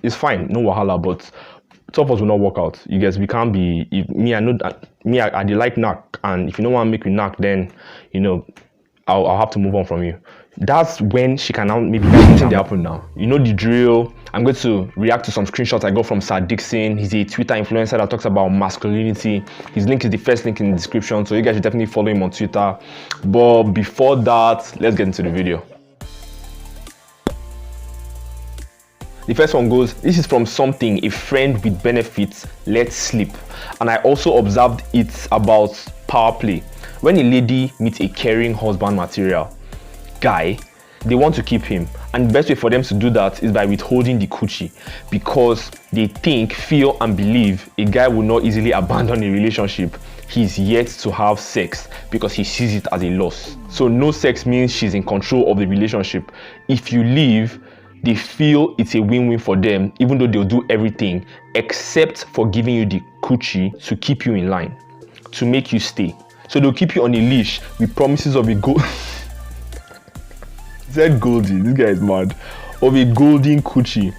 it's fine, no wahala, but two of us will not work out. You guys, we can't be. I know that I dey like knack, and if you don't want to make me knack, then I'll have to move on from you. That's when she can now maybe anything they happen now. You know the drill. I'm going to react to some screenshots I got from Sir Dixon. He's a Twitter influencer that talks about masculinity. His link is the first link in the description, so you guys should definitely follow him on Twitter. But before that, let's get into the video. The first one goes, this is from something a friend with benefits let slip. And I also observed it about power play. When a lady meets a caring husband material guy, they want to keep him, and the best way for them to do that is by withholding the coochie, because they think, feel and believe a guy will not easily abandon a relationship he's yet to have sex because he sees it as a loss. So no sex means she's in control of the relationship. If you leave, they feel it's a win-win for them, even though they'll do everything except for giving you the coochie to keep you in line, to make you stay. So they'll keep you on a leash with promises of a said Goldie, this guy is mad, of a golden coochie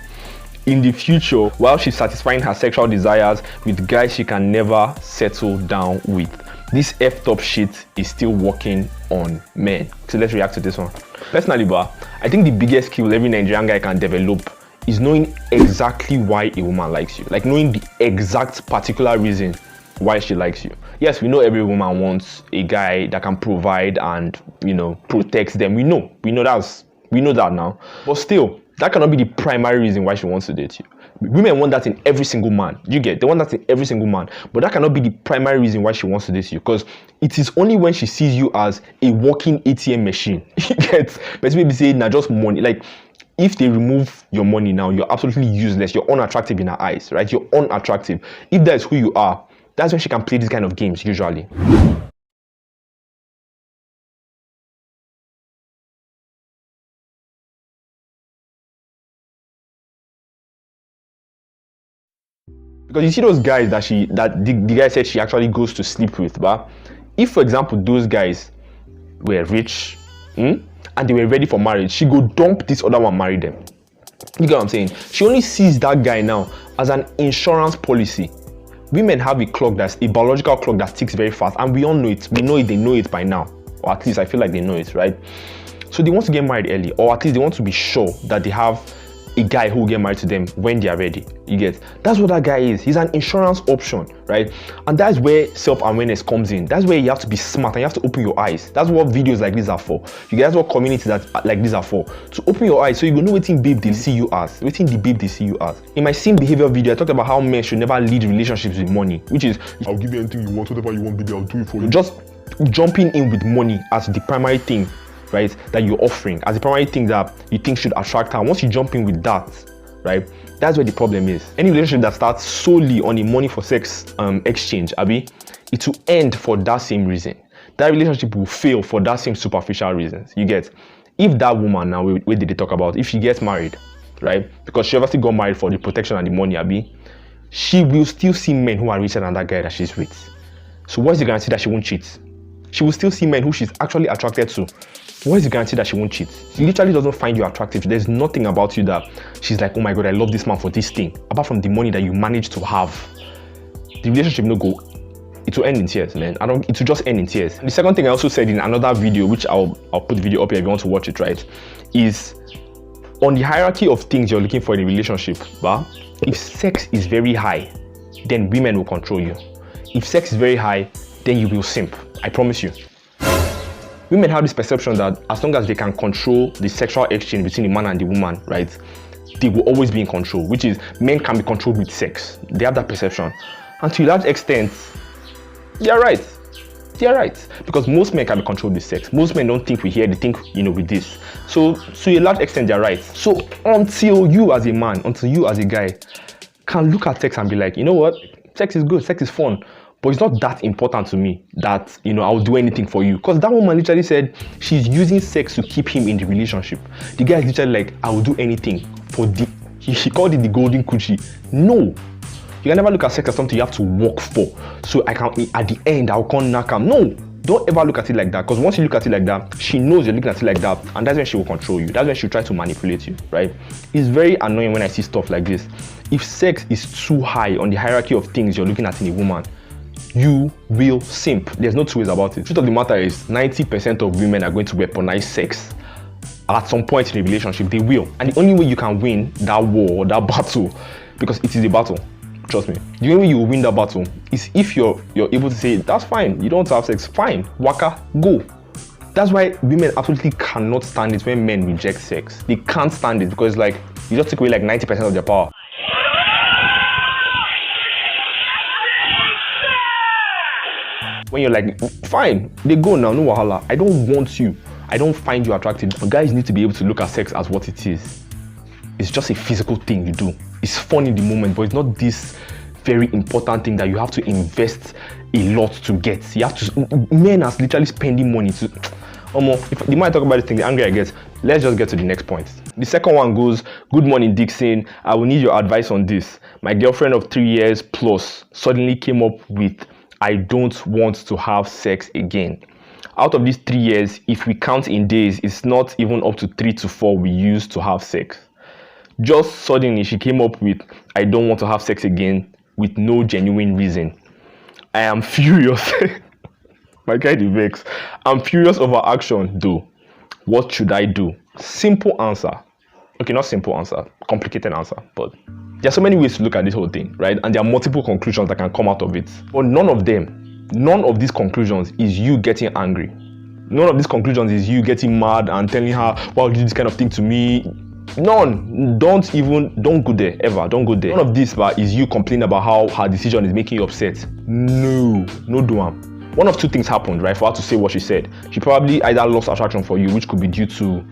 in the future, while she's satisfying her sexual desires with guys she can never settle down with. This effed up shit is still working on men. So let's react to this one. Personally, I think the biggest skill every Nigerian guy can develop is knowing exactly why a woman likes you. Like knowing the exact particular reason why she likes you. Yes, we know every woman wants a guy that can provide and protects them. We know that now. But still, that cannot be the primary reason why she wants to date you. Women want that in every single man. They want that in every single man. But that cannot be the primary reason why she wants to date you, because it is only when she sees you as a walking ATM machine. You get? But maybe say not just money. Like if they remove your money now, you're absolutely useless. You're unattractive in her eyes, right? You're unattractive. If that is who you are, that's when she can play these kind of games usually. Because you see those guys that the guy said she actually goes to sleep with, but if for example those guys were rich and they were ready for marriage, she go dump this other one, marry them. You get what I'm saying? She only sees that guy now as an insurance policy. Women have a clock, that's a biological clock that ticks very fast, and we all know it. We know it, they know it by now, or at least I feel like they know it, right? So they want to get married early, or at least they want to be sure that they have a guy who will get married to them when they are ready. You get? That's what that guy is. He's an insurance option, right? And that's where self-awareness comes in. That's where you have to be smart and you have to open your eyes. That's what videos like this are for. You guys, what communities that like this are for. To open your eyes so you know what babe they see you as. What the babe they see you as. In my same behavior video, I talked about how men should never lead relationships with money, which is I'll give you anything you want, whatever you want, baby, I'll do it for you. Just jumping in with money as the primary thing, right, that you're offering, as the primary thing that you think should attract her. Once you jump in with that, right, that's where the problem is. Any relationship that starts solely on a money for sex exchange, it will end for that same reason. That relationship will fail for that same superficial reasons. You get? If that woman now, where did they talk about, if she gets married, right, because she obviously got married for the protection and the money, she will still see men who are richer than that guy that she's with. So what is the guarantee that she won't cheat? She will still see men who she's actually attracted to. What is the guarantee that she won't cheat? She literally doesn't find you attractive. There's nothing about you that she's like, oh my God, I love this man for this thing. Apart from the money that you managed to have. The relationship no go. It will end in tears, man. It will just end in tears. The second thing I also said in another video, which I'll put the video up here if you want to watch it, right, is on the hierarchy of things you're looking for in a relationship, if sex is very high, then women will control you. If sex is very high, then you will simp. I promise you. Women have this perception that as long as they can control the sexual exchange between the man and the woman, right, they will always be in control, which is men can be controlled with sex. They have that perception. And to a large extent, they're right. They're right. Because most men can be controlled with sex. Most men don't think we hear, they think, with this. So to a large extent, they're right. So until you as a man, until you as a guy can look at sex and be like, you know what, sex is good, sex is fun, but it's not that important to me that, I'll do anything for you. Because that woman literally said she's using sex to keep him in the relationship. The guy is literally like, I will do anything for the, he called it the golden coochie. No. You can never look at sex as something you have to work for. So I can, at the end, I'll come knock him. No. Don't ever look at it like that, because once you look at it like that, she knows you're looking at it like that, and that's when she will control you. That's when she'll try to manipulate you, right? It's very annoying when I see stuff like this. If sex is too high on the hierarchy of things you're looking at in a woman, you will simp. There's no two ways about it. The truth of the matter is 90% of women are going to weaponize sex at some point in a relationship. They will. And the only way you can win that war or that battle, because it is a battle, trust me, the only way you will win that battle is if you're able to say, that's fine, you don't want to have sex, fine, waka, go. That's why women absolutely cannot stand it when men reject sex. They can't stand it, because like, you just take away like 90% of their power. When you're like, fine, they go now, no wahala, I don't want you, I don't find you attractive. But guys need to be able to look at sex as what it is. It's just a physical thing you do. It's fun in the moment, but it's not this very important thing that you have to invest a lot to get. You have to, men are literally spending money to, if the more I talk about this thing, the angrier I get. Let's just get to the next point. The second one goes, good morning Dixon, I will need your advice on this. My girlfriend of 3 years plus suddenly came up with, I don't want to have sex again. Out of these 3 years, if we count in days, it's not even up to 3 to 4 we used to have sex. Just suddenly she came up with, I don't want to have sex again, with no genuine reason. I am furious. My guy is vexed. I'm furious over action though. What should I do? Simple answer. Okay, not simple answer, complicated answer, but there are so many ways to look at this whole thing, right? And there are multiple conclusions that can come out of it. But none of these conclusions is you getting angry. None of these conclusions is you getting mad and telling her, why would you do this kind of thing to me? None. Don't go there, ever. Don't go there. None of this is you complaining about how her decision is making you upset. No do am. One of two things happened, right, for her to say what she said. She probably either lost attraction for you, which could be due to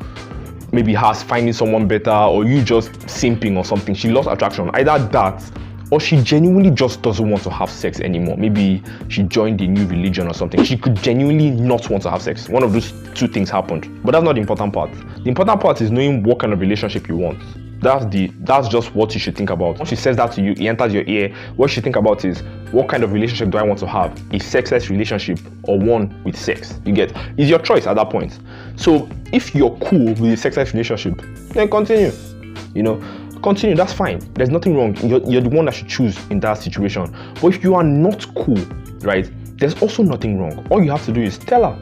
maybe her finding someone better, or you just simping or something. She lost attraction. Either that, or she genuinely just doesn't want to have sex anymore. Maybe she joined a new religion or something. She could genuinely not want to have sex. One of those two things happened. But that's not the important part. The important part is knowing what kind of relationship you want. That's just what you should think about. Once she says that to you, it enters your ear. What you should think about is, what kind of relationship do I want to have? A sexless relationship or one with sex? You get? It's your choice at that point. So if you're cool with a sexless relationship, then continue. Continue, that's fine. There's nothing wrong. You're the one that should choose in that situation. But if you are not cool, right, there's also nothing wrong. All you have to do is tell her,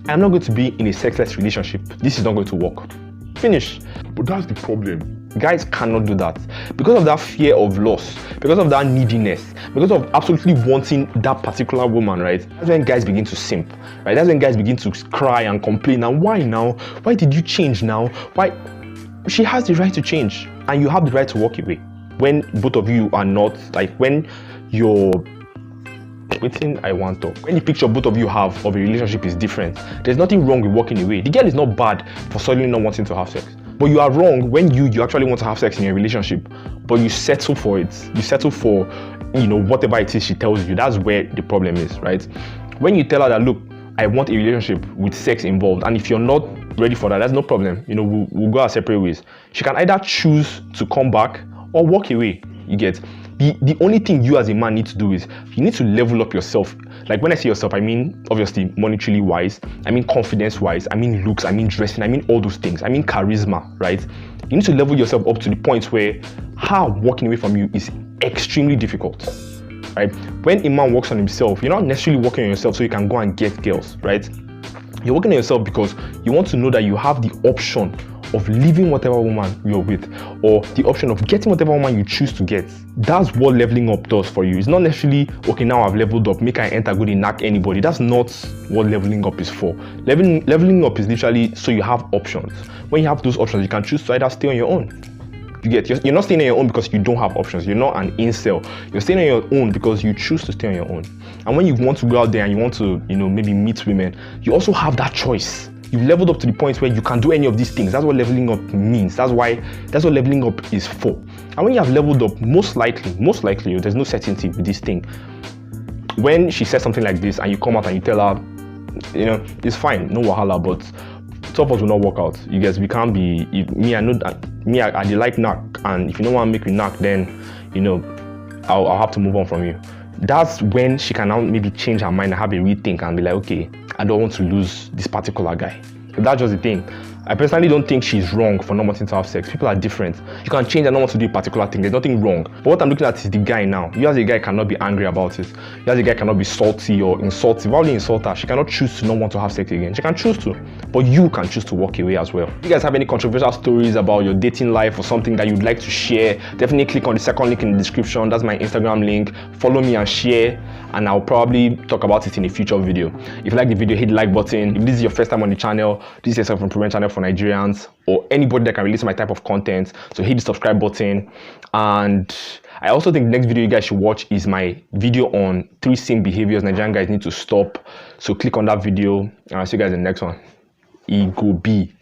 I'm not going to be in a sexless relationship. This is not going to work. Finish. But that's the problem. Guys cannot do that because of that fear of loss, because of that neediness, because of absolutely wanting that particular woman, right? That's when guys begin to simp, right? That's when guys begin to cry and complain. And why now? Why did you change now? Why? She has the right to change, and you have the right to walk away. When both of you are not, like, when you're when the picture both of you have of a relationship is different, there's nothing wrong with walking away. The girl is not bad for suddenly not wanting to have sex. But you are wrong when you actually want to have sex in your relationship, but you settle for it. You settle for, whatever it is she tells you. That's where the problem is, right? When you tell her that, look, I want a relationship with sex involved, and if you're not ready for that, that's no problem. We'll go our separate ways. She can either choose to come back or walk away. You get? The only thing you as a man need to do is you need to level up yourself. Like, when I say yourself, I mean obviously monetarily wise, I mean confidence wise, I mean looks, I mean dressing, I mean all those things, I mean charisma, right? You need to level yourself up to the point where her walking away from you is extremely difficult, right? When a man works on himself, you're not necessarily working on yourself so you can go and get girls, right? You're working on yourself because you want to know that you have the option of leaving whatever woman you're with, or the option of getting whatever woman you choose to get. That's what leveling up does for you. It's not necessarily, okay, now I've leveled up, make I enter good and knock anybody. That's not what leveling up is for. Leveling up is literally so you have options. When you have those options, you can choose to either stay on your own. You're not staying on your own because you don't have options. You're not an incel. You're staying on your own because you choose to stay on your own. And when you want to go out there and you want to, maybe meet women, you also have that choice. You've leveled up to the point where you can do any of these things. That's what leveling up means. That's what leveling up is for. And when you have leveled up, most likely, there's no certainty with this thing. When she says something like this and you come out and you tell her, it's fine, no wahala, but two of us will not work out. You guys, we can't be, I know that, I like knock, and if you don't want to make me knock, then, I'll have to move on from you. That's when she can now maybe change her mind and have a rethink and be like, okay, I don't want to lose this particular guy. So that's just the thing. I personally don't think she's wrong for not wanting to have sex. People are different. You can change and not want to do a particular thing. There's nothing wrong. But what I'm looking at is the guy now. You as a guy cannot be angry about it. You as a guy cannot be salty or insultive. Why would you insult her? She cannot choose to not want to have sex again. She can choose to. But you can choose to walk away as well. If you guys have any controversial stories about your dating life or something that you'd like to share, definitely click on the second link in the description. That's my Instagram link. Follow me and share, and I'll probably talk about it in a future video. If you like the video, hit the like button. If this is your first time on the channel, this is a self-improvement channel for Nigerians or anybody that can release my type of content, so hit the subscribe button. And I also think the next video you guys should watch is my video on 3 sin behaviors Nigerian guys need to stop. So click on that video, and I'll see you guys in the next one. It go be.